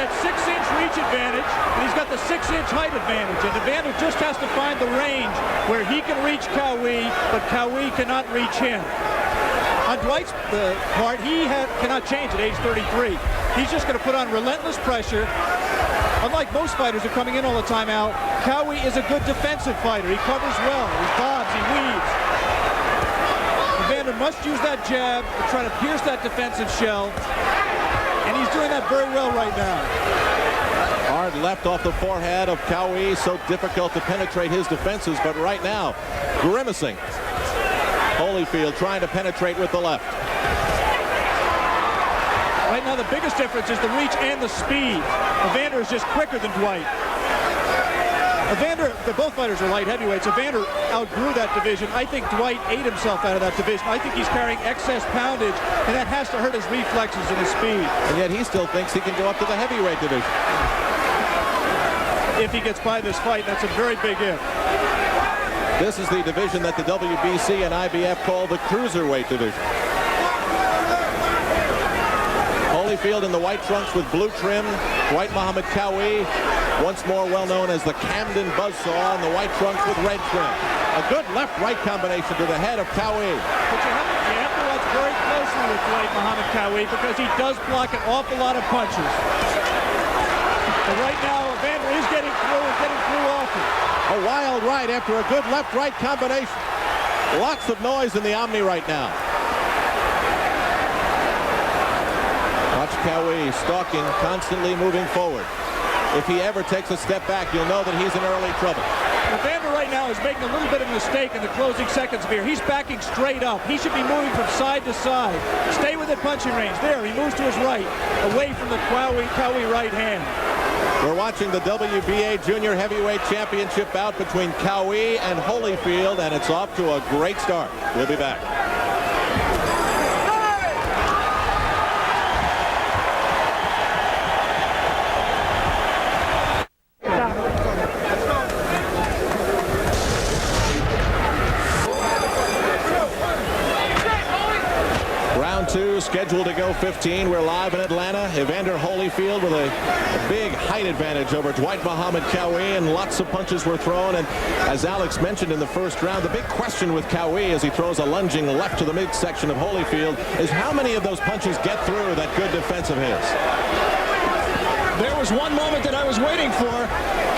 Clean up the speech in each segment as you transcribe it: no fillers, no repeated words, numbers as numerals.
that 6-inch reach advantage, and he's got the 6-inch height advantage. And Evander just has to find the range where he can reach Qawi, but Qawi cannot reach him. On Dwight's part, he cannot change at age 33. He's just going to put on relentless pressure. Unlike most fighters who are coming in all the time out, Qawi is a good defensive fighter. He covers well, he bobs, he weaves. Evander must use that jab to try to pierce that defensive shell, and he's doing that very well right now. Hard left off the forehead of Qawi, so difficult to penetrate his defenses, but right now, grimacing. Holyfield trying to penetrate with the left. Right now, the biggest difference is the reach and the speed. Evander is just quicker than Dwight. Both fighters are light heavyweights. Evander outgrew that division. I think Dwight ate himself out of that division. I think he's carrying excess poundage, and that has to hurt his reflexes and his speed. And yet he still thinks he can go up to the heavyweight division. If he gets by this fight, that's a very big if. This is the division that the WBC and IBF call the cruiserweight division. Holyfield in the white trunks with blue trim. Dwight Muhammad Qawi, once more well known as the Camden Buzzsaw, in the white trunks with red trim. A good left-right combination to the head of Qawi. But you have to watch very closely with Dwight Muhammad Qawi because he does block an awful lot of punches. But right now, Evander is getting through and getting through often. A wild right after a good left-right combination. Lots of noise in the Omni right now. Watch Qawi stalking, constantly moving forward. If he ever takes a step back, you'll know that he's in early trouble. Evander right now is making a little bit of a mistake in the closing seconds here. He's backing straight up. He should be moving from side to side. Stay within punching range. There, he moves to his right, away from the Qawi right hand. We're watching the WBA Junior Heavyweight Championship bout between Qawi and Holyfield, and it's off to a great start. We'll be back. Scheduled to go 15. We're live in Atlanta. Evander Holyfield with a big height advantage over Dwight Muhammad Qawi, and lots of punches were thrown. And as Alex mentioned in the first round, the big question with Qawi as he throws a lunging left to the midsection of Holyfield is how many of those punches get through that good defense of his. There was one moment that I was waiting for.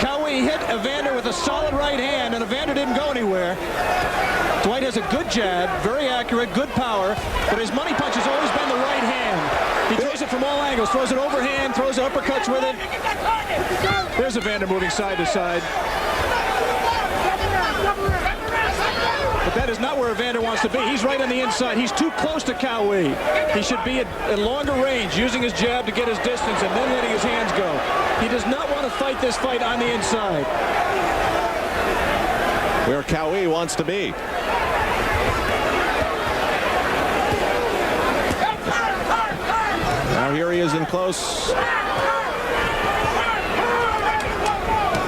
Qawi hit Evander with a solid right hand, and Evander didn't go anywhere. Dwight has a good jab, very accurate, good power, but his money punch has always been the right hand. He throws it from all angles, throws it overhand, throws uppercuts with it. There's Evander moving side to side. But that is not where Evander wants to be. He's right on the inside. He's too close to Qawi. He should be at longer range, using his jab to get his distance and then letting his hands go. He does not want to fight this fight on the inside. Where Qawi wants to be. Now here he is in close. A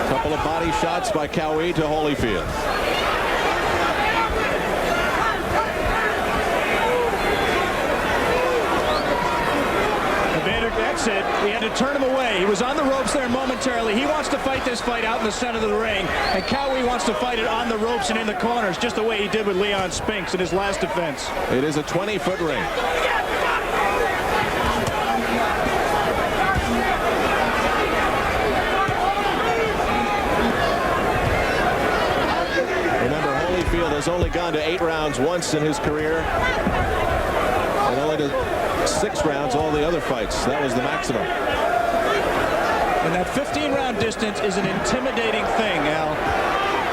couple of body shots by Qawi to Holyfield. That's it. He had to turn him away. He was on the ropes there momentarily. He wants to fight this fight out in the center of the ring, and Qawi wants to fight it on the ropes and in the corners, just the way he did with Leon Spinks in his last defense. It is a 20-foot ring. Remember, Holyfield has only gone to 8 rounds once in his career, and only to 6 rounds all the other fights. That was the maximum. And that 15-round distance is an intimidating thing, Al.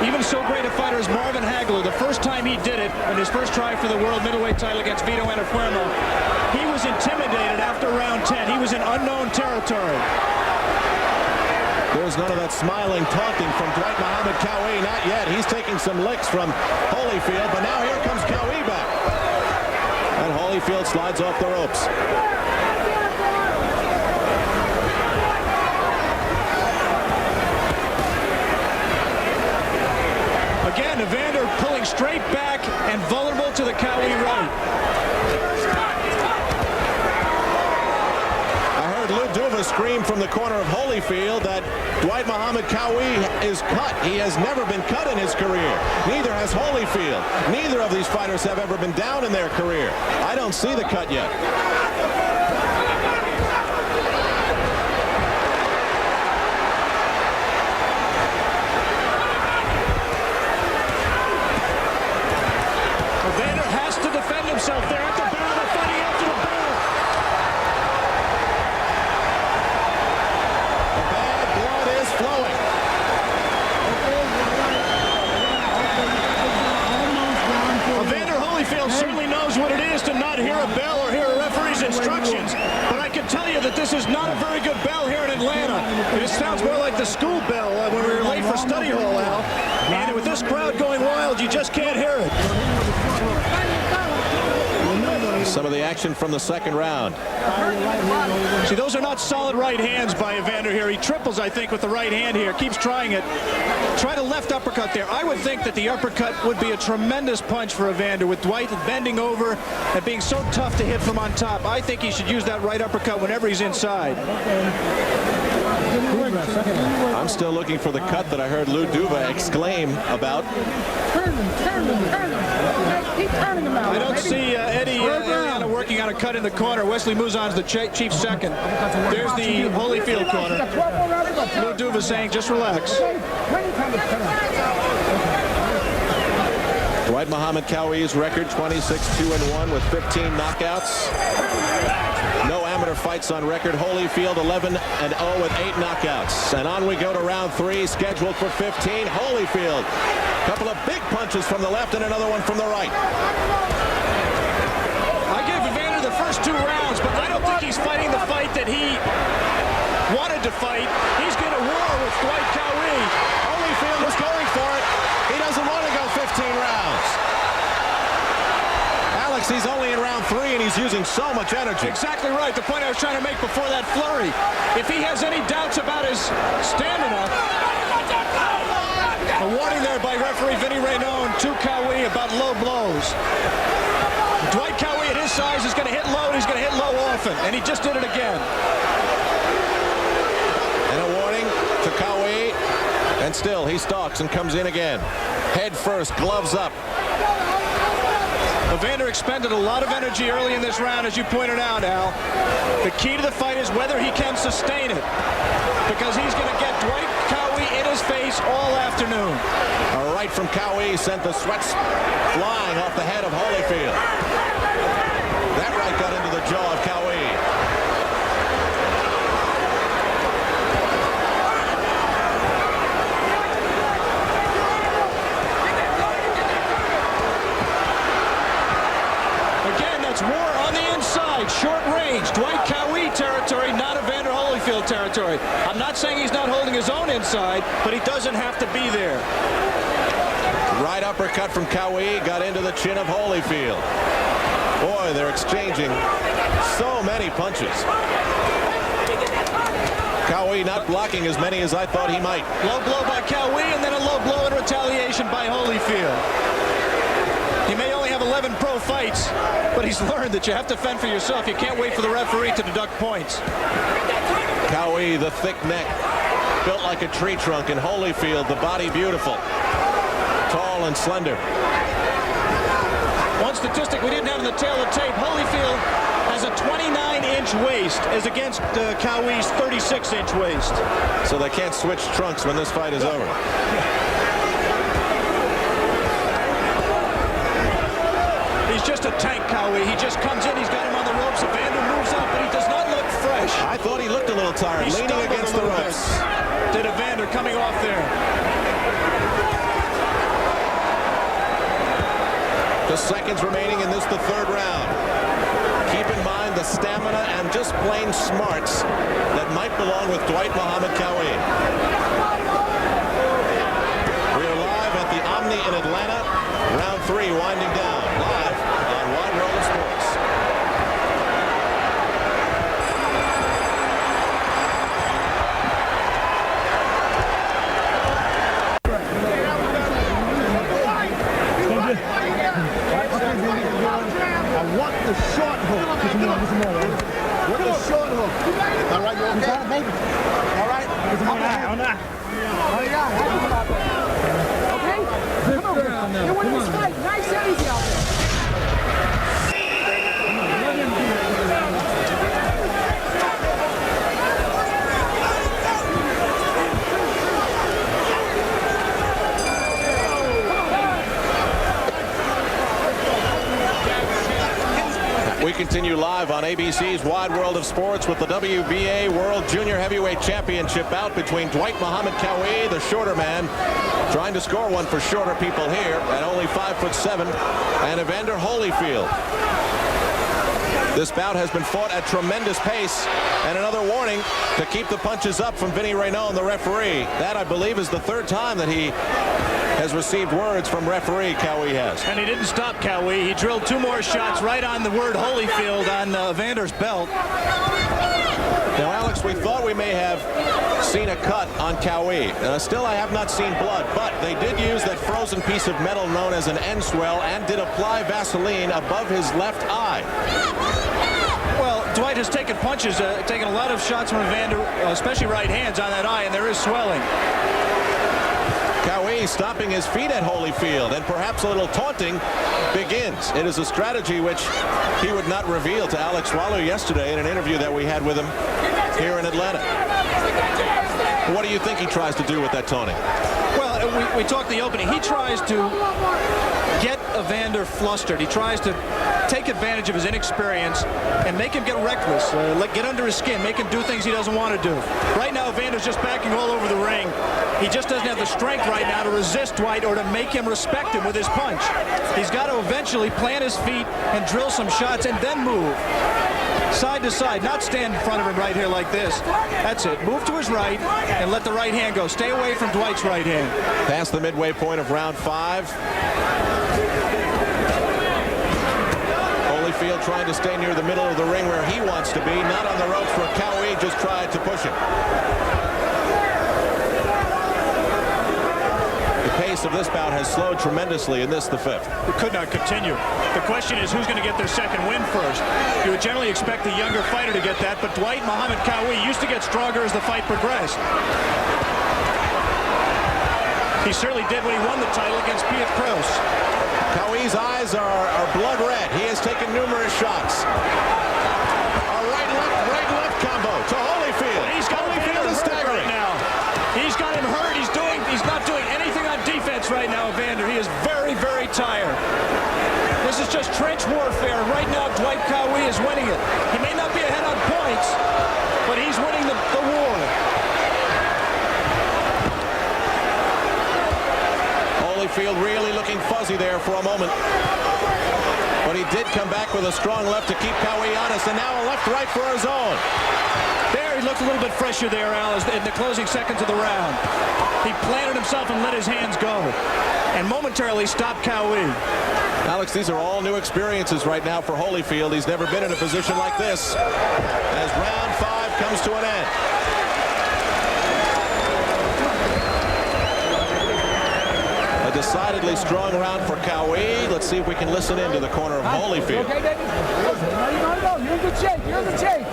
Even so great a fighter as Marvin Hagler, the first time he did it, in his first try for the world middleweight title against Vito Antuofermo, he was intimidated after round 10. He was in unknown territory. There's none of that smiling, taunting from Dwight Muhammad Qawi. Not yet. He's taking some licks from Holyfield, but now here comes Qawi back. And Holyfield slides off the ropes. Again, Evander pulling straight back and vulnerable to the Qawi right. I heard Lou Duva Luduva screamed from the corner of Holyfield that Dwight Muhammad Qawi is cut. He has never been cut in his career. Neither has Holyfield. Neither of these fighters have ever been down in their career. I don't see the cut yet. Evander has to defend himself there at the bell. They're fighting after the bell. The bad blood is flowing. Evander Holyfield certainly knows what it is to not hear a bell or hear a referee's instructions, but I can tell you that this is not a very good bell here in Atlanta. It sounds more like the school bell when we were late for study hall, Al. And with this crowd going wild, you just can't hear it. Some of the action from the second round. See, those are not solid right hands by Evander here. He triples, I think, with the right hand here. Keeps trying it. Tried a left uppercut there. I would think that the uppercut would be a tremendous punch for Evander, with Dwight bending over and being so tough to hit from on top. I think he should use that right uppercut whenever he's inside. I'm still looking for the cut that I heard Luduva exclaim about. I don't see Eddie Ariana working on a cut in the corner. Wesley Muzan's the chief second. There's the Holyfield corner. Luduva saying, just relax. Dwight Muhammad Qawi's record 26-2-1 with 15 knockouts. No amateur fights on record. Holyfield 11-0 with 8 knockouts. And on we go to round 3, scheduled for 15. Holyfield, a couple of big punches from the left and another one from the right. I gave Evander the first 2 rounds, but I don't think he's fighting the fight that he wanted to fight. He's going to war with Dwight Qawi. Holyfield is going for it. He doesn't want to go 15 rounds. Alex, he's only in round 3 and he's using so much energy. Exactly right. The point I was trying to make before that flurry. If he has any doubts about his stamina, a warning there by referee Vinny Raynone to Qawi about low blows. Dwight Qawi at his size is going to hit low, and he's going to hit low often, and he just did it again. And a warning to Qawi, and still he stalks and comes in again. Head first, gloves up. Evander expended a lot of energy early in this round, as you pointed out, Al. The key to the fight is whether he can sustain it, because he's going to get Dwight Qawi in his face all afternoon. A right from Qawi sent the sweats flying off the head of Holyfield. That right got into the jaw of Qawi. Again, that's war on the inside, short range, Dwight Qawi territory, not Evander Holyfield territory. I'm not saying he's not holding his own inside, but he doesn't have to be there. Right uppercut from Qawi got into the chin of Holyfield. Boy, they're exchanging so many punches. Qawi not blocking as many as I thought he might. Low blow by Qawi, and then a low blow in retaliation by Holyfield. He may only have 11 pro fights, but he's learned that you have to fend for yourself. You can't wait for the referee to deduct points. Qawi, the thick neck, built like a tree trunk, and Holyfield, the body beautiful. Tall and slender. One statistic we didn't have in the tail of tape, Holyfield has a 29-inch waist as against Qawi's 36-inch waist. So they can't switch trunks when this fight is over. He's just a tank, Qawi. He just comes in, he's got him on the ropes. Evander moves up, but he does not look fresh. I thought he looked a little tired, leaning against the ropes. Did Evander coming off there. Just seconds remaining in this, the third round. Keep in mind the stamina and just plain smarts that might belong with Dwight Muhammad Qawi. We are live at the Omni in Atlanta. Round 3 winding down. Live on Wide World of Sports. I want the short hook. With the short hook. All right, you okay? Baby. All right. Okay? Come on, girl. You're winning this fight. Nice and easy out there. We continue live on ABC's Wide World of Sports with the WBA World Junior Heavyweight Championship bout between Dwight Muhammad Qawi, the shorter man, trying to score one for shorter people here at only 5'7", and Evander Holyfield. This bout has been fought at tremendous pace, and another warning to keep the punches up from Vinny Raynon, the referee. That, I believe, is the third time that he has received words from referee. Qawi has. And he didn't stop Qawi. He drilled 2 more shots right on the word Holyfield on Evander's belt. Now, Alex, we thought we may have seen a cut on Qawi. Still, I have not seen blood, but they did use that frozen piece of metal known as an end swell and did apply Vaseline above his left eye. Well, Dwight has taken punches, taken a lot of shots from Evander, especially right hands on that eye, and there is swelling. Qawi stomping his feet at Holyfield, and perhaps a little taunting begins. It is a strategy which he would not reveal to Alex Waller yesterday in an interview that we had with him here in Atlanta. What do you think he tries to do with that taunting? Well, we talked the opening. He tries to get Evander flustered. He tries to take advantage of his inexperience and make him get reckless, get under his skin, make him do things he doesn't want to do. Right now, Evander's just backing all over the ring. He just doesn't have the strength right now to resist Dwight or to make him respect him with his punch. He's got to eventually plant his feet and drill some shots and then move side to side, not stand in front of him right here like this. That's it. Move to his right and let the right hand go. Stay away from Dwight's right hand. Past the midway point of round 5. Holyfield trying to stay near the middle of the ring where he wants to be, not on the ropes where Qawi just tried to push him. The pace of this bout has slowed tremendously in this, the 5th. It could not continue. The question is who's going to get their second win first. You would generally expect the younger fighter to get that, but Dwight Muhammad Qawi used to get stronger as the fight progressed. He certainly did when he won the title against Piet Kroos. Qawi's eyes are blood red. He has taken numerous shots. A right-left combo to Holyfield. He's got Holyfield is staggering right now. He's got him hurt. He's not doing anything on defense right now, Evander. He is very, very tired. This is just trench warfare. Right now, Dwight Qawi is winning it. He may not be ahead on points, but he's winning the war. Holyfield really looking fuzzy there for a moment. But he did come back with a strong left to keep Qawi honest, and now a left-right for his own. There, he looked a little bit fresher there, Al, in the closing seconds of the round. He planted himself and let his hands go, and momentarily stopped Qawi. Alex, these are all new experiences right now for Holyfield. He's never been in a position like this as round 5 comes to an end. A decidedly strong round for Qawi. Let's see if we can listen in to the corner of Holyfield. Okay, baby. No. You're in good shape. You're in good shape.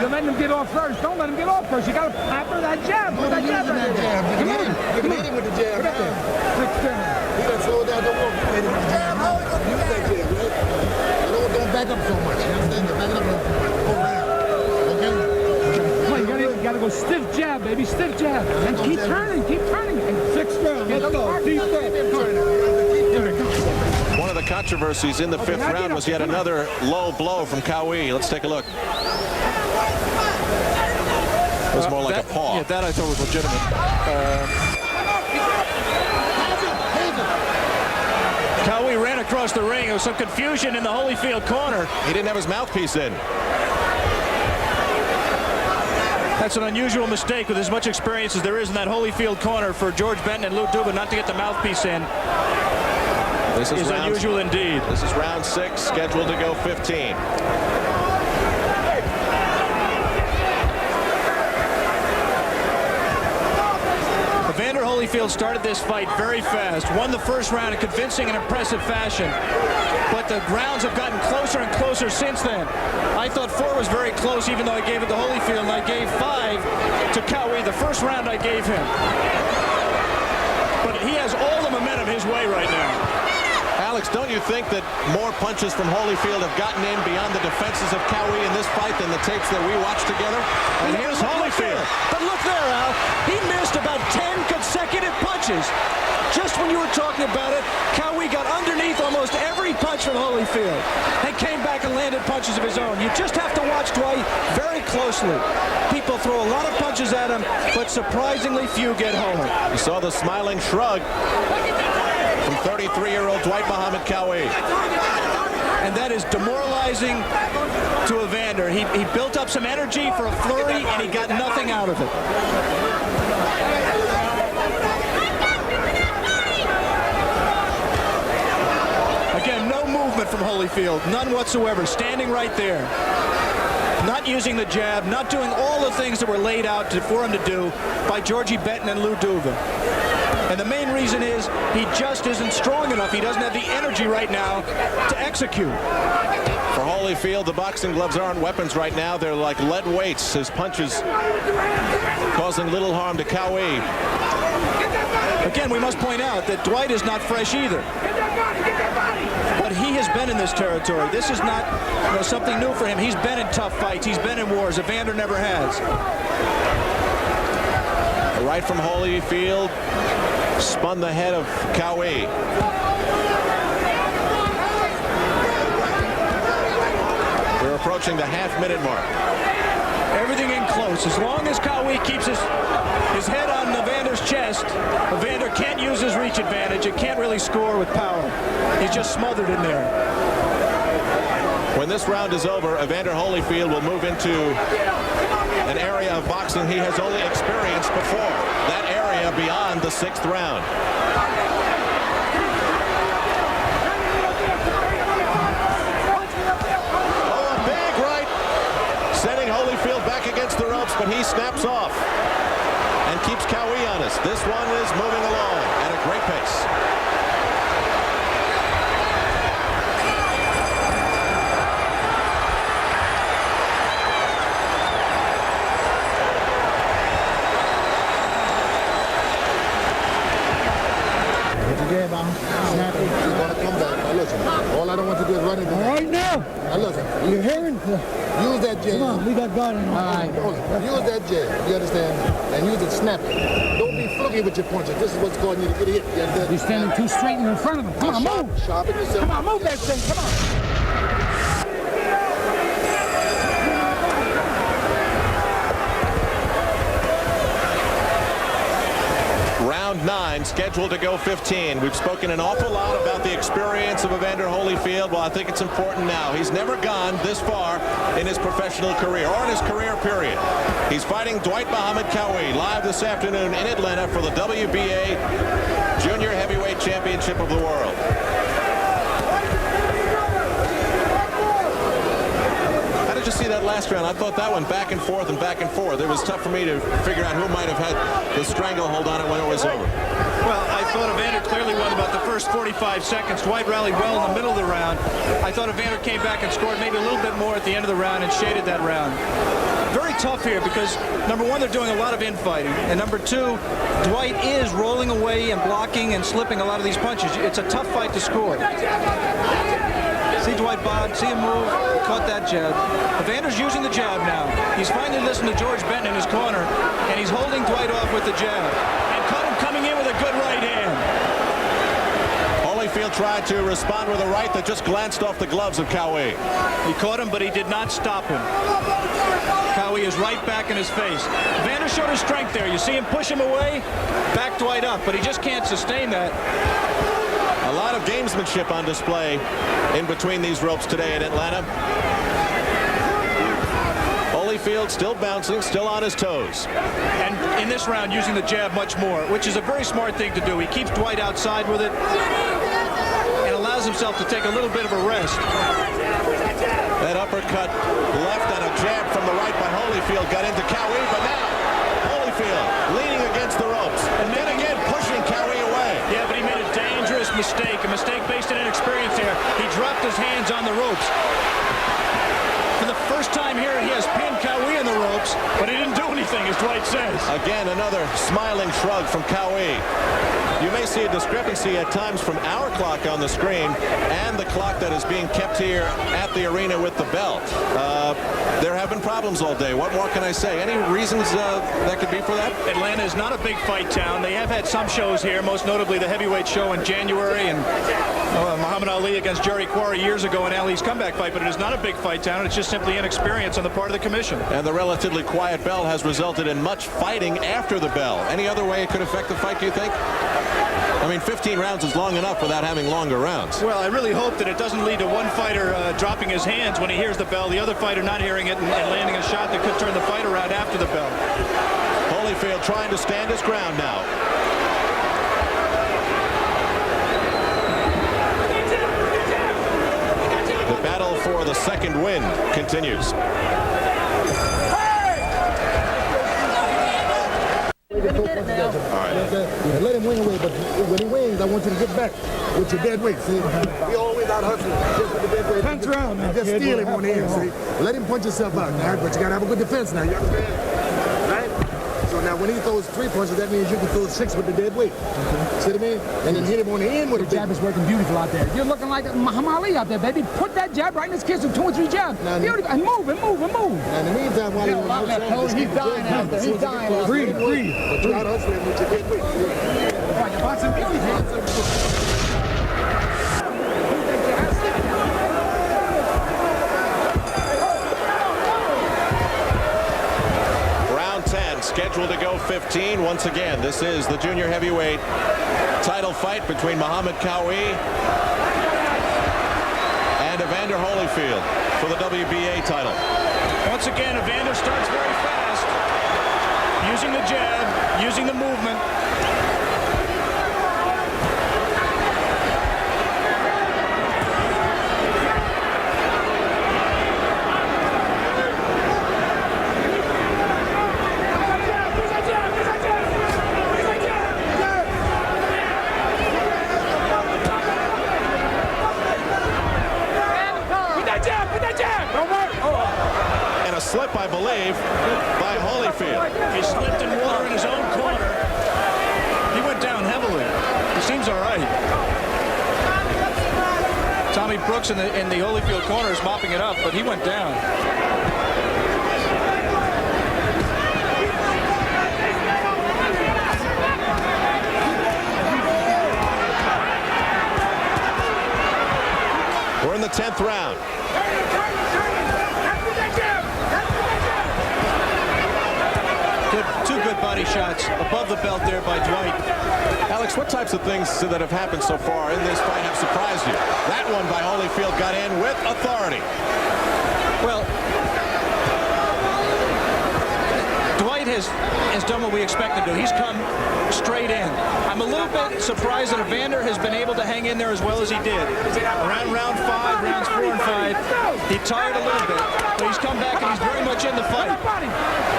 Let him get off first. Don't let him get off first. You got to pepper that jab. Put that jab right there. Come on. You can hit him with the jab. Right there. You got to slow down. Don't walk. Hit him with the jab. Use that jab, right? Don't back up so much. You understand? Back it up a little bit. Go around. Okay? Come on, you got to go stiff jab, baby. Stiff jab. And keep turning. Keep turning. And 6 rounds. Let's go. Deep step. One of the controversies in the 5th round was yet another low blow from Qawi. Let's take a look. It was more like a paw. Yeah, that I thought was legitimate. Qawi ran across the ring. There was some confusion in the Holyfield corner. He didn't have his mouthpiece in. That's an unusual mistake with as much experience as there is in that Holyfield corner for George Benton and Lou Duba not to get the mouthpiece in. This is unusual indeed. This is round 6, scheduled to go 15. Holyfield started this fight very fast, won the first round in convincing and impressive fashion. But the rounds have gotten closer and closer since then. I thought 4 was very close, even though I gave it to Holyfield, and I gave 5 to Qawi. The first round I gave him. But he has all the momentum his way right now. Alex, don't you think that more punches from Holyfield have gotten in beyond the defenses of Qawi in this fight than the tapes that we watched together? And here's Holyfield. But look there, Al. He missed about 10 consecutive punches. Just when you were talking about it, Qawi got underneath almost every punch from Holyfield and came back and landed punches of his own. You just have to watch Dwight very closely. People throw a lot of punches at him, but surprisingly few get home. You saw the smiling shrug from 33-year-old Dwight Muhammad Qawi. And that is demoralizing to Evander. He built up some energy for a flurry, and he got nothing out of it. Again, no movement from Holyfield, none whatsoever, standing right there. Not using the jab, not doing all the things that were laid out for him to do by Georgie Benton and Lou Duva. And the main reason is he just isn't strong enough. He doesn't have the energy right now to execute. For Holyfield, the boxing gloves aren't weapons right now. They're like lead weights. His punches causing little harm to Qawi. Again, we must point out that Dwight is not fresh either. But he has been in this territory. This is not something new for him. He's been in tough fights. He's been in wars. Evander never has. A right from Holyfield spun the head of Qawi. We're approaching the half-minute mark. Everything in close. As long as Qawi keeps his head on Evander's chest, Evander can't use his reach advantage. It can't really score with power. He's just smothered in there. When this round is over, Evander Holyfield will move into an area of boxing he has only experienced before. That area beyond the 6th round. Oh, a big right. Sending Holyfield back against the ropes, but he snaps off and keeps Qawi honest. This one is moving along at a great pace. All I don't want to do is run into him. Right now. Now listen. You're hearing? Use that jab. Come on, we got God in mind. Use that jab. You understand? And use it snapping. Don't be fluky with your punches. This is what's causing you to get hit. You understand? You're standing too straight in front of him. Come on, move. Sharpen yourself. Come on, move that thing. Come on. Round 9, scheduled to go 15. We've spoken an awful lot about the experience of Evander Holyfield. Well, I think it's important now. He's never gone this far in his professional career, or in his career period. He's fighting Dwight Muhammad Qawi live this afternoon in Atlanta for the WBA Junior Heavyweight Championship of the world. How did you see that last round? I thought that went back and forth and back and forth. It was tough for me to figure out who might have had the stranglehold on it when it was over. Well, I thought Evander clearly won about the first 45 seconds. Dwight rallied well in the middle of the round. I thought Evander came back and scored maybe a little bit more at the end of the round and shaded that round. Very tough here because, number one, they're doing a lot of infighting. And number two, Dwight is rolling away and blocking and slipping a lot of these punches. It's a tough fight to score. See Dwight bod, see him move, caught that jab. Evander's using the jab now. He's finally listened to George Benton in his corner, and he's holding Dwight off with the jab. And caught him coming in with a good right hand. Holyfield tried to respond with a right that just glanced off the gloves of Qawi. He caught him, but he did not stop him. Qawi is right back in his face. Evander showed his strength there. You see him push him away, back Dwight up, but he just can't sustain that. A lot of gamesmanship on display in between these ropes today in Atlanta. Holyfield still bouncing, still on his toes. And in this round, using the jab much more, which is a very smart thing to do. He keeps Dwight outside with it and allows himself to take a little bit of a rest. That uppercut left and a jab from the right by Holyfield got into Qawi, but now Holyfield leaning against the ropes. And then again, pushing He dropped his hands on the ropes. For the first time here, he has pinned Qawi in the ropes, but he didn't do anything, as Dwight says. Again, another smiling shrug from Qawi. You may see a discrepancy at times from our clock on the screen and the clock that is being kept here at the arena with the belt. There have been problems all day. What more can I say? Any reasons that could be for that? Atlanta is not a big fight town. They have had some shows here, most notably the heavyweight show in January and Muhammad Ali against Jerry Quarry years ago in Ali's comeback fight, but it is not a big fight town. It's just simply inexperience on the part of the commission. And the relatively quiet bell has resulted in much fighting after the bell. Any other way it could affect the fight, do you think? I mean, 15 rounds is long enough without having longer rounds. Well, I really hope that it doesn't lead to one fighter dropping his hands when he hears the bell, the other fighter not hearing it and landing a shot that could turn the fight around after the bell. Holyfield trying to stand his ground now. The battle for the second win continues. And let him win away, but when he wins, I want you to get back with your dead weight. See, he always out hustling just with the dead weight. Punch around now, just kid. steal him on the end. See, let him punch himself out, all right? But you gotta have a good defense now. You understand? Right? So now when he throws 3 punches, that means you can throw 6 with the dead weight. See what I mean? And then hit him on the end with a Jab is working beautiful out there. You're looking like Muhammad Ali out there, baby. Put that jab right in his kiss with 2 or 3 jabs. Beautiful. And move, and move, and move. Now in the meantime, while he's on the outside, he's dying out there. He's dying out there. Breathe. But you out hustling with your dead weight. You're boxing beautiful. Scheduled to go 15. Once again, this is the junior heavyweight title fight between Muhammad Qawi and Evander Holyfield for the WBA title. Once again, Evander starts very fast, using the jab, using the movement. Slip, I believe, by Holyfield. He slipped in water in his own corner. He went down heavily. He seems all right. Tommy Brooks in the Holyfield corner is mopping it up, but he went down. We're in the 10th round. Two good body shots above the belt there by Dwight. Alex, what types of things that have happened so far in this fight have surprised you? That one by Holyfield got in with authority. Well, Dwight has done what we expected to do. He's come straight in. I'm a little bit surprised that Evander has been able to hang in there as well as he did. Around round 5, rounds 4 and 5, he tired a little bit, but he's come back and he's very much in the fight.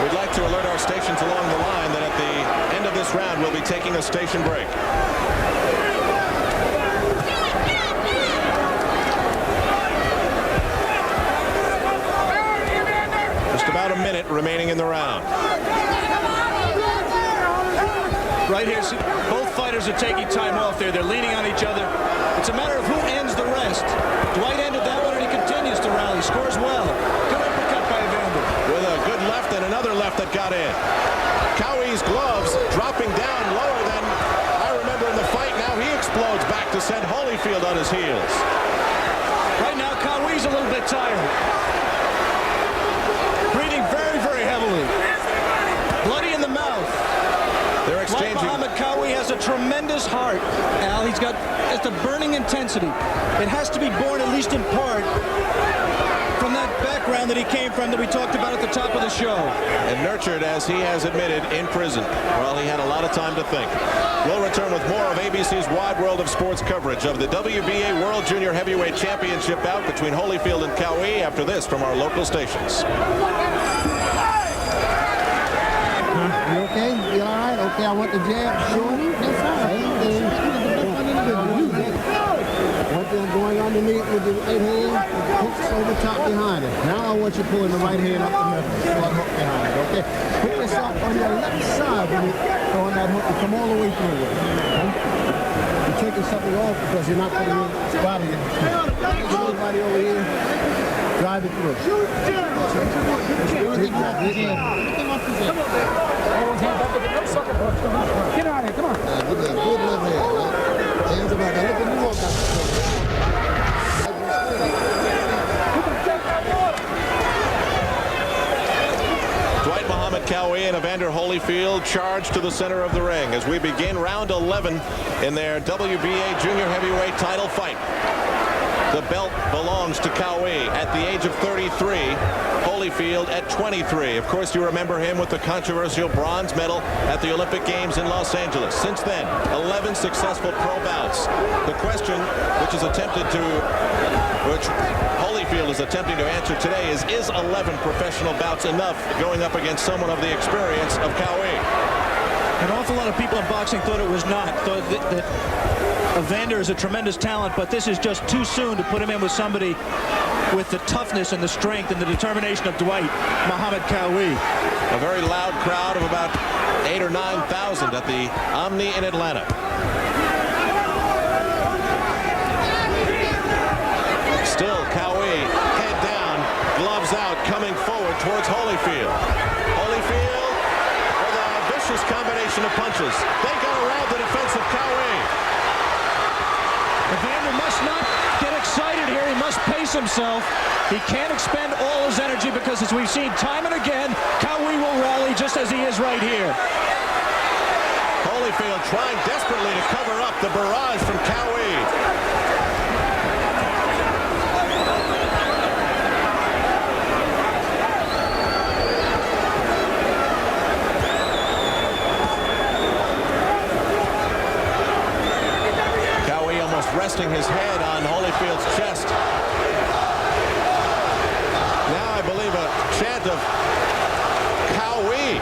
We'd like to alert our stations along the line that at the end of this round, we'll be taking a station break. Just about a minute remaining in the round. Right here, both fighters are taking time off there. They're leaning on each other. It's a matter of who ends the rest. Dwight ended that one, and he continues to rally. Scores well. Good uppercut by Evander. With a good left and another left that got in. Qawi's gloves dropping down lower than I remember in the fight. Now he explodes back to send Holyfield on his heels. Right now, Qawi's a little bit tired. Breathing very, very heavily. Bloody in the mouth. They're exchanging. Dwight Muhammad Qawi has a tremendous heart, Al. He's got just a burning intensity. It has to be born, at least in part, from that background that he came from that we talked about at the top of the show. And nurtured, as he has admitted, in prison. Well, he had a lot of time to think. We'll return with more of ABC's Wide World of Sports coverage of the WBA World Junior Heavyweight Championship bout between Holyfield and Qawi after this from our local stations. You okay? You all right? Okay, I want the jab. Sure. That's all right. What Holyfield going underneath with the right hand, hooks over top behind it. Now I want you pulling the right hand up the middle, pull hook behind it, okay? Put yourself on your left side when you're throwing that hook and come all the way through it. Okay? You're taking something off because you're not putting your body in. Get everybody over here, drive it through. Get out of here, come on. Good left hand, right? Hands about that. Look at the walk. Dwight Muhammad Qawi and Evander Holyfield charge to the center of the ring as we begin round 11 in their WBA junior heavyweight title fight. The belt belongs to Qawi at the age of 33, Holyfield at 23. Of course, you remember him with the controversial bronze medal at the Olympic Games in Los Angeles. Since then, 11 successful pro bouts. The question, which Holyfield is attempting to answer today, is 11 professional bouts enough going up against someone of the experience of Qawi? An awful lot of people in boxing thought it was not. Thought that Evander is a tremendous talent, but this is just too soon to put him in with somebody with the toughness and the strength and the determination of Dwight Muhammad Qawi. A very loud crowd of about 8,000 or 9,000 at the Omni in Atlanta. Still Qawi, head down, gloves out, coming forward towards Holyfield. Holyfield with a vicious combination of punches. They go around the defense of Qawi. Evander must not get excited here. He must pace himself. He can't expend all his energy because, as we've seen time and again, Qawi will rally just as he is right here. Holyfield trying desperately to cover up the barrage from Qawi. Resting his head on Holyfield's chest. Now I believe a chant of Qawi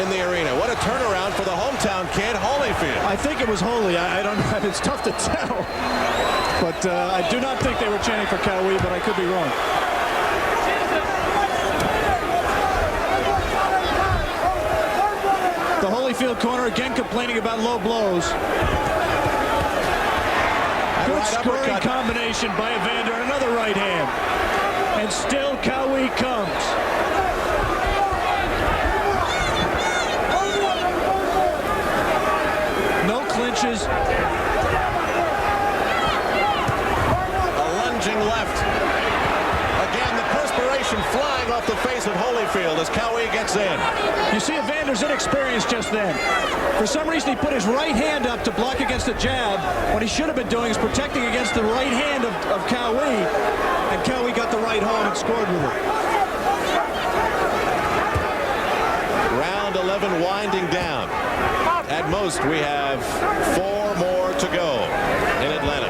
in the arena. What a turnaround for the hometown kid, Holyfield. I think it was Holy. I don't know. It's tough to tell. But I do not think they were chanting for Qawi, but I could be wrong. The Holyfield corner again complaining about low blows. Good scoring combination by Evander and another right hand. And still Qawi comes. No clinches. A lunging left. Again, the perspiration flying off the face of Holyfield as Qawi gets in. You see Evander's inexperience just then. For some reason, he put his right hand up to block against the jab. What he should have been doing is protecting against the right hand of Qawi. And Qawi got the right home and scored with it. Round 11 winding down. At most, we have 4 more to go in Atlanta.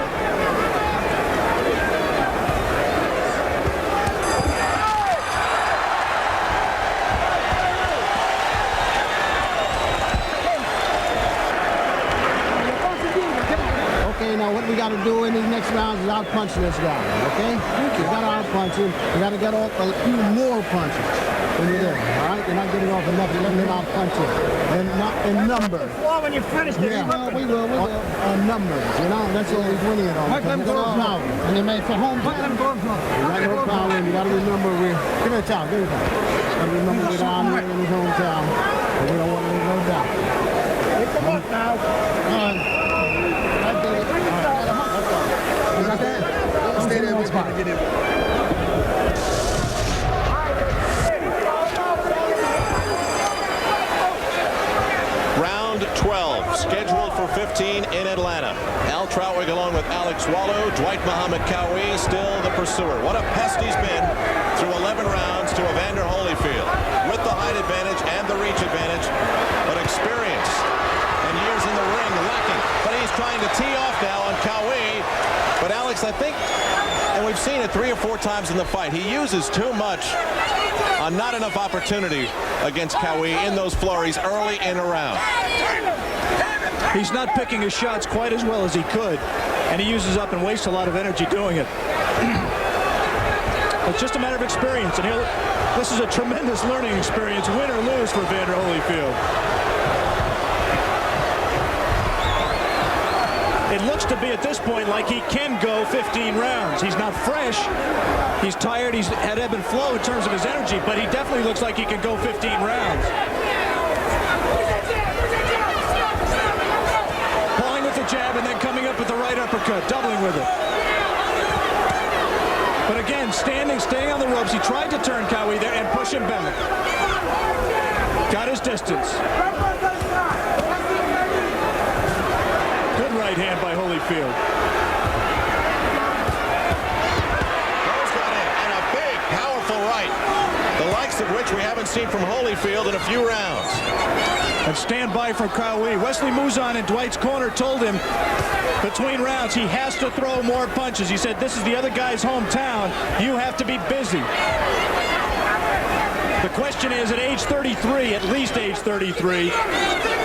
Now what we got to do in these next rounds is out-punch this guy, okay? You got to out-punch him. You got to get off a few more punches when you're there, all right? You're not getting off enough. You're letting him out-punch you. And not in numbers. When you finish this, yeah, we will. On numbers, you know? That's what he's winning it on. Let them go. And they make for home. Let them go. You got no power, and you got to remember give it a time, give it a time. Got to remember we're down here in his hometown. And we don't want him to go down. Come on now. You got that? Stay there with me to get in. Round 12, scheduled for 15 in Atlanta. Al Trautwig along with Alex Wallo, Dwight Muhammad Qawi still the pursuer. What a pest he's been through 11 rounds to Evander Holyfield with the height advantage and the reach advantage, but experience and years in the ring lacking. But he's trying to tee off now on Qawi. But Alex, I think, and we've seen it 3 or 4 times in the fight, he uses too much on not enough opportunity against Qawi in those flurries early in a round. He's not picking his shots quite as well as he could, and he uses up and wastes a lot of energy doing it. It's just a matter of experience, and this is a tremendous learning experience, win or lose for Evander Holyfield. It looks to be at this point like he can go 15 rounds. He's not fresh. He's tired. He's had ebb and flow in terms of his energy, but he definitely looks like he can go 15 rounds. Pulling with the jab and then coming up with the right uppercut, doubling with it. But again, staying on the ropes. He tried to turn Qawi there and push him back. Got his distance. Good right hand by Holyfield. Those got in, and a big, powerful right. The likes of which we haven't seen from Holyfield in a few rounds. And stand by for Qawi. Wesley Mouzon in Dwight's corner told him between rounds he has to throw more punches. He said, this is the other guy's hometown. You have to be busy. The question is, at age 33, at least age 33,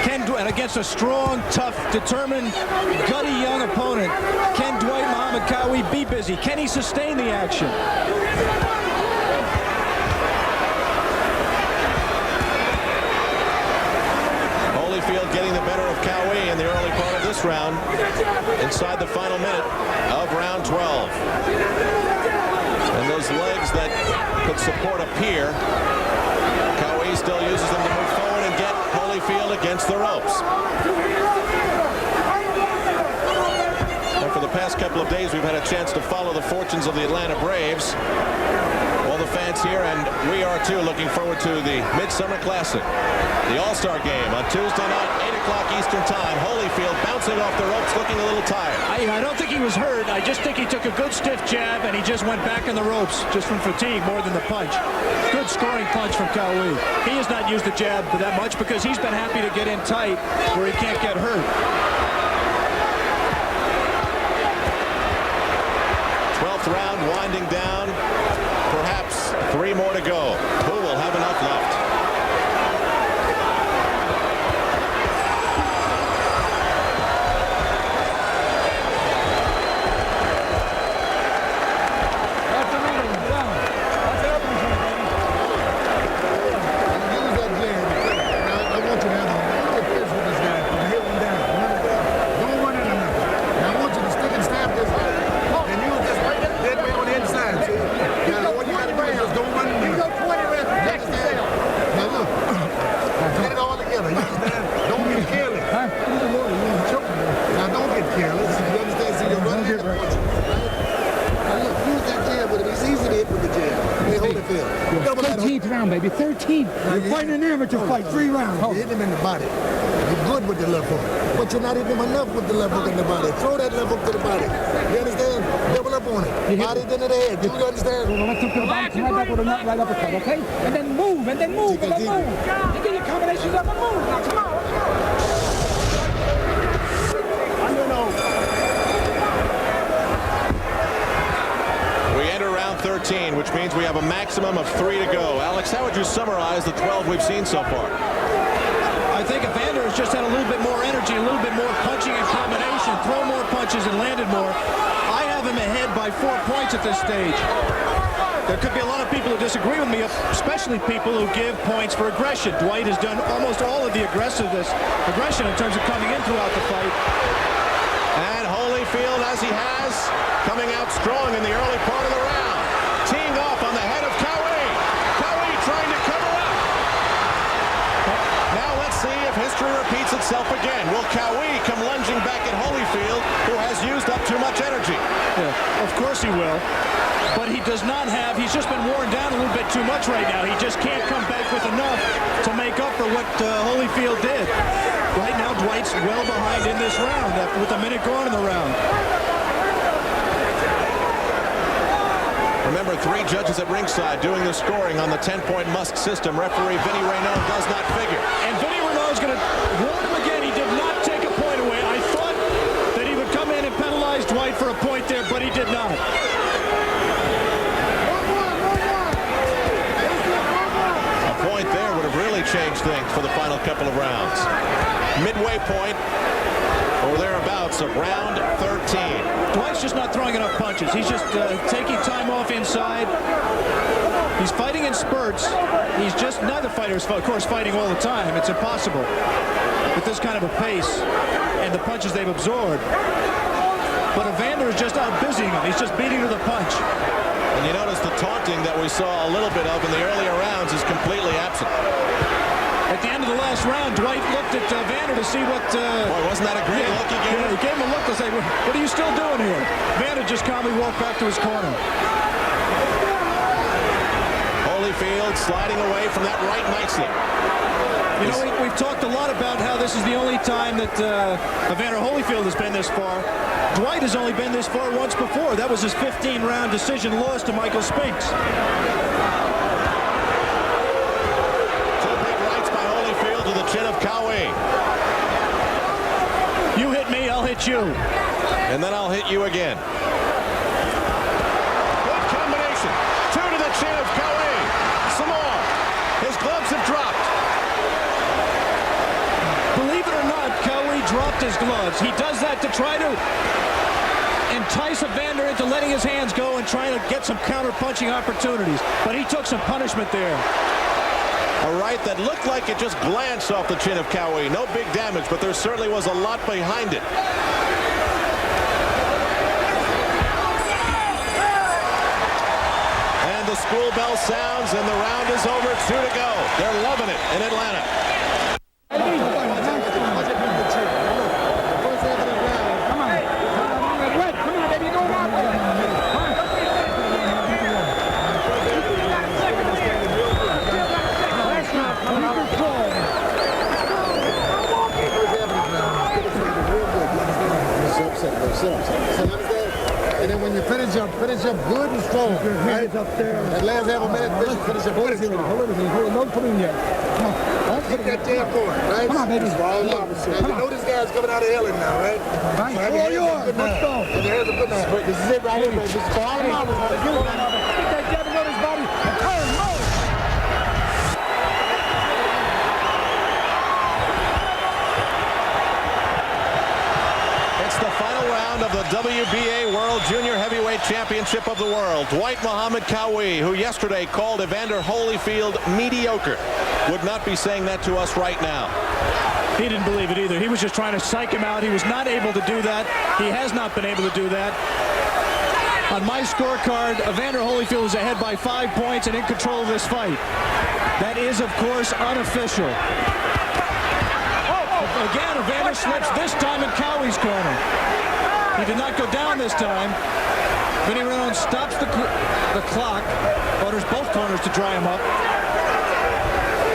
and against a strong, tough, determined, gutty young opponent, can Dwight Muhammad Qawi be busy? Can he sustain the action? Holyfield getting the better of Qawi in the early part of this round, inside the final minute of round 12. And those legs that could support a pier, Qawi still uses them to move forward and get Holyfield against the ropes. And for the past couple of days, we've had a chance to follow the fortunes of the Atlanta Braves. All the fans here, and we are too, looking forward to the Midsummer Classic. The All-Star Game on Tuesday night, 8 o'clock Eastern Time. Holyfield bouncing off the ropes, looking a little tired. I don't think he was hurt. I just think he took a good stiff jab, and he just went back in the ropes, just from fatigue more than the punch. Good scoring punch from Qawi. He has not used the jab that much because he's been happy to get in tight where he can't get hurt. 12th round winding down. Perhaps 3 more to go. Who will have enough left? Baby, 13. You're fighting an amateur fight, 3 rounds. You hit him in the body. You're good with the left hook, but you're not hitting him enough with the left hook in the body. Throw that left hook to the body. You understand? Double up on it. Body then to the head. Do you understand? Well, let's look to the body, come right back with a nut right uppercut, okay? And then move, and then move, and then move. You get your combinations up and move. Now, come on. We enter round 13, which means we have a maximum of 3 to go. Alex, how would you summarize the 12 we've seen so far? I think Evander has just had a little bit more energy, a little bit more punching and combination, throw more punches and landed more. I have him ahead by 4 points at this stage. There could be a lot of people who disagree with me, especially people who give points for aggression. Dwight has done almost all of the aggression in terms of coming in throughout the fight. And Holyfield, as he has, coming out strong in the early part of the round. Teeing off on the head of Qawi. Qawi trying to cover up. Now let's see if history repeats itself again. Will Qawi come lunging back at Holyfield, who has used up too much energy? Yeah, of course he will. But he does not have, he's just been worn down a little bit too much right now. He just can't come back with enough to make up for what Holyfield did. Right now, Dwight's well behind in this round with a minute gone in the round. Remember, 3 judges at ringside doing the scoring on the 10-point must system. Referee Vinny Renaud does not figure. And Vinny Renaud is going to warn him again. He did not take a point away. I thought that he would come in and penalize Dwight for a point there, but he did not. A point there would have really changed things for the final couple of rounds. Midway point, or thereabouts of round 13. Dwight's just not throwing enough punches. He's just taking time off inside. He's fighting in spurts. He's just, neither fighter is, of course, fighting all the time. It's impossible with this kind of a pace and the punches they've absorbed. But Evander is just out-busying him. He's just beating to the punch. And you notice the taunting that we saw a little bit of in the earlier rounds is completely absent. At the end of the last round, Dwight looked at Evander to see what... Boy, wasn't that a great look he gave him? He gave him a look to say, what are you still doing here? Evander just calmly walked back to his corner. Holyfield sliding away from that right nicely. You know, we've talked a lot about how this is the only time that Evander Holyfield has been this far. Dwight has only been this far once before. That was his 15-round decision loss to Michael Spinks. Two big rights by Holyfield to the chin of Qawi. You hit me, I'll hit you. And then I'll hit you again. Good combination. Two to the chin of Qawi. Some more. His gloves have dropped. Believe it or not, Qawi dropped his gloves. He does that to try to entice Evander into letting his hands go and trying to get some counter-punching opportunities. But he took some punishment there. A right that looked like it just glanced off the chin of Qawi. No big damage, but there certainly was a lot behind it. And the school bell sounds, and the round is over. 2 to go. They're loving it in Atlanta. And then when you finish up good and strong. Right? Up there. That last half a minute, finish up good and strong. Don't put him yet. Come on. Keep that damn going, right? Come on, baby. Now, you know this guy's coming out of hell now, right? Right. All yours. Let's go. And there's a good man. This is it right here, baby. This is for all the mamas. Get that jab on his body and turn. Move. The final round of the WBA World Junior Heavyweight Championship of the World. Dwight Muhammad Qawi, who yesterday called Evander Holyfield mediocre, would not be saying that to us right now. He didn't believe it either. He was just trying to psych him out. He was not able to do that. He has not been able to do that. On my scorecard, Evander Holyfield is ahead by 5 points and in control of this fight. That is, of course, unofficial. Again, Evander slips this time in Qawi's corner. He did not go down this time. Vinny Renone stops the clock. Orders both corners to dry him up.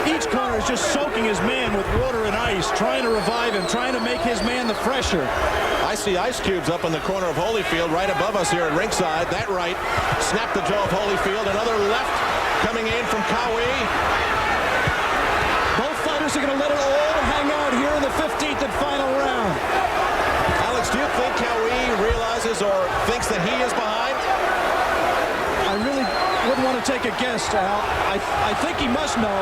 Each corner is just soaking his man with water and ice, trying to revive him, trying to make his man the fresher. I see ice cubes up in the corner of Holyfield right above us here at ringside. That right snapped the jaw of Holyfield. Another left coming in from Qawi. Both fighters are going to let it all hang out here in the 15th and final round. Alex, do you think Qawi realizes or thinks that he is behind? I really wouldn't want to take a guess, Al. I think he must know,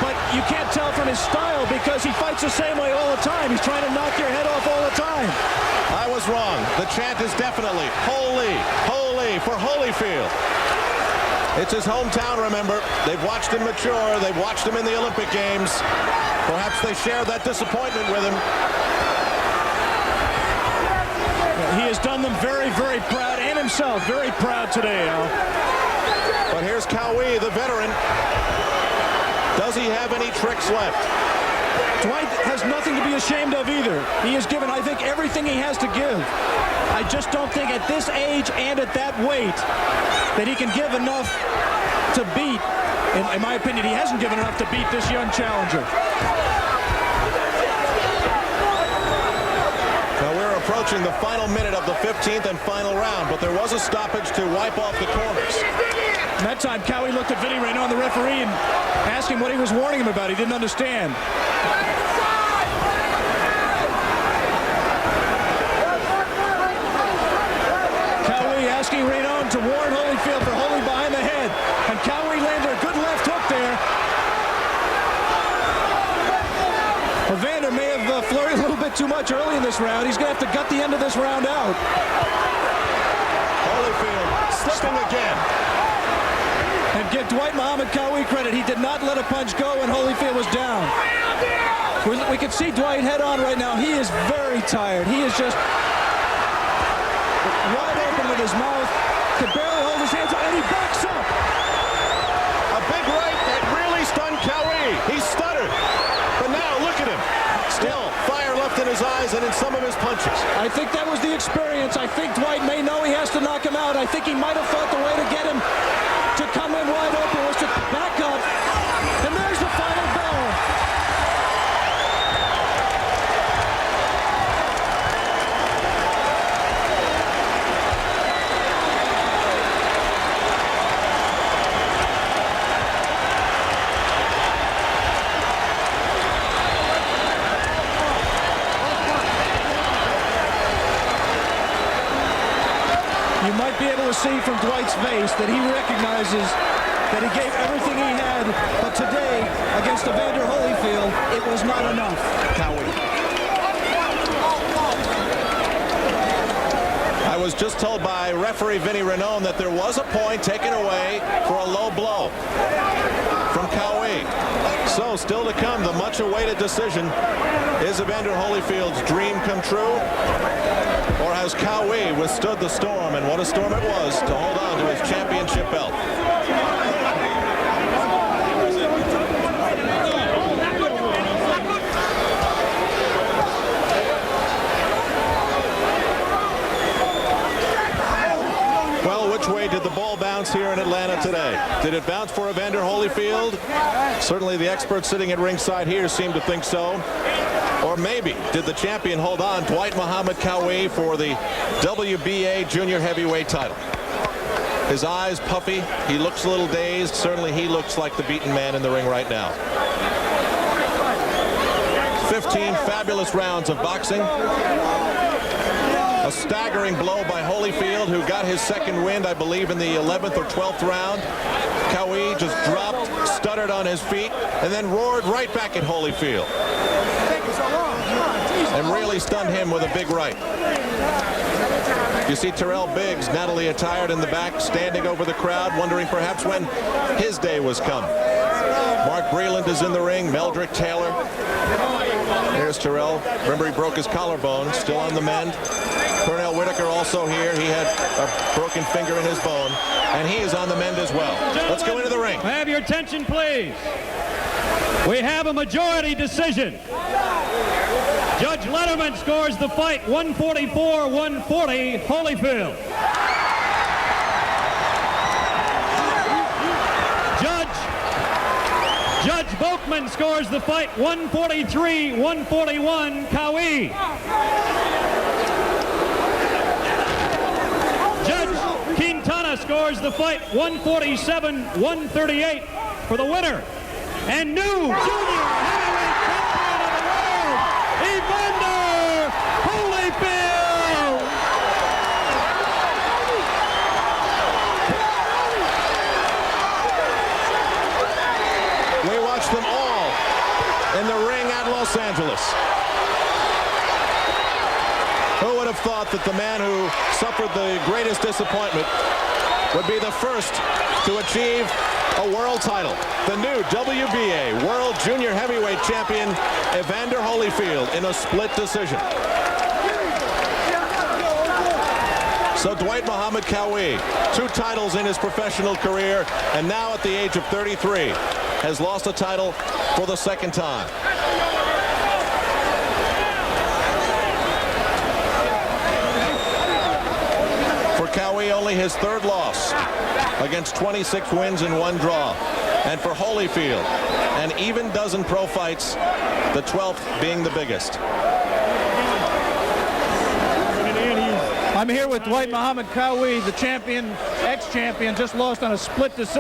but you can't tell from his style because he fights the same way all the time. He's trying to knock your head off all the time. I was wrong. The chant is definitely holy, holy for Holyfield. It's his hometown, remember. They've watched him mature. They've watched him in the Olympic Games. Perhaps they share that disappointment with him. He has done them very, very proud, and himself very proud today, Al. But here's Qawi, the veteran. Does he have any tricks left? Dwight has nothing to be ashamed of either. He has given, I think, everything he has to give. I just don't think at this age and at that weight that he can give enough to beat. In my opinion, he hasn't given enough to beat this young challenger. Now we're approaching the final minute of the 15th and final round, but there was a stoppage to wipe off the corners. And that time, Qawi looked at Vinny Renone, the referee, and asked him what he was warning him about. He didn't understand. Qawi asking Renone to warn Holyfield for Holy behind the head. And Qawi landed a good left hook there. Evander may have flurried a little bit bit too much early in this round. He's going to have to gut the end of this round out. Holyfield slipping again. And give Dwight Muhammad Qawi credit. He did not let a punch go when Holyfield was down. We can see Dwight head on right now. He is very tired. He is just wide open with his mouth. Can barely hold his hands up, and he backs up. A big right that really stunned Qawi. He stuttered. But now, look at him. Still, fire left in his eyes and in some of his punches. I think that was the experience. I think Dwight may know he has to knock him out. I think he might have thought the way to get him to come in wide open was to back up. And there's the final bell. You might be able to see from Dwight's face that he recognizes that he gave everything he had, but today, against Evander Holyfield, it was not enough. Qawi. I was just told by referee Vinny Renone that there was a point taken away for a low blow from Qawi. So, still to come, the much-awaited decision. Is Evander Holyfield's dream come true? Or has Qawi withstood the storm, and what a storm it was, to hold on to his championship belt? Well, which way did the ball bounce here in Atlanta today? Did it bounce for Evander Holyfield? Certainly the experts sitting at ringside here seem to think so. Or maybe did the champion hold on, Dwight Muhammad Qawi, for the WBA junior heavyweight title? His eyes puffy. He looks a little dazed. Certainly he looks like the beaten man in the ring right now. 15 fabulous rounds of boxing. A staggering blow by Holyfield, who got his second wind, I believe, in the 11th or 12th round. Qawi just dropped, stuttered on his feet, and then roared right back at Holyfield. And really stunned him with a big right. You see Terrell Biggs, Natalie attired in the back, standing over the crowd, wondering perhaps when his day was come. Mark Breland is in the ring, Meldrick Taylor. Here's Terrell. Remember, he broke his collarbone, still on the mend. Pernell Whitaker also here. He had a broken finger in his bone, and he is on the mend as well. Let's go into the ring. Have your attention, please. We have a majority decision. Judge Letterman scores the fight 144-140, Holyfield. Judge Volkman scores the fight 143-141, Qawi. Judge Quintana scores the fight 147-138 for the winner. And new junior heavyweight champion of the world, Evander Holyfield. We watched them all in the ring at Los Angeles. Who would have thought that the man who suffered the greatest disappointment would be the first to achieve a world title? The new WBA World Junior Heavyweight Champion, Evander Holyfield, in a split decision. So Dwight Muhammad Qawi, 2 titles in his professional career, and now at the age of 33, has lost a title for the second time. For Qawi, only his 3rd loss against 26 wins and 1 draw. And for Holyfield, an even dozen pro fights, the 12th being the biggest. I'm here with Dwight Muhammad Qawi, the champion, ex-champion, just lost on a split decision.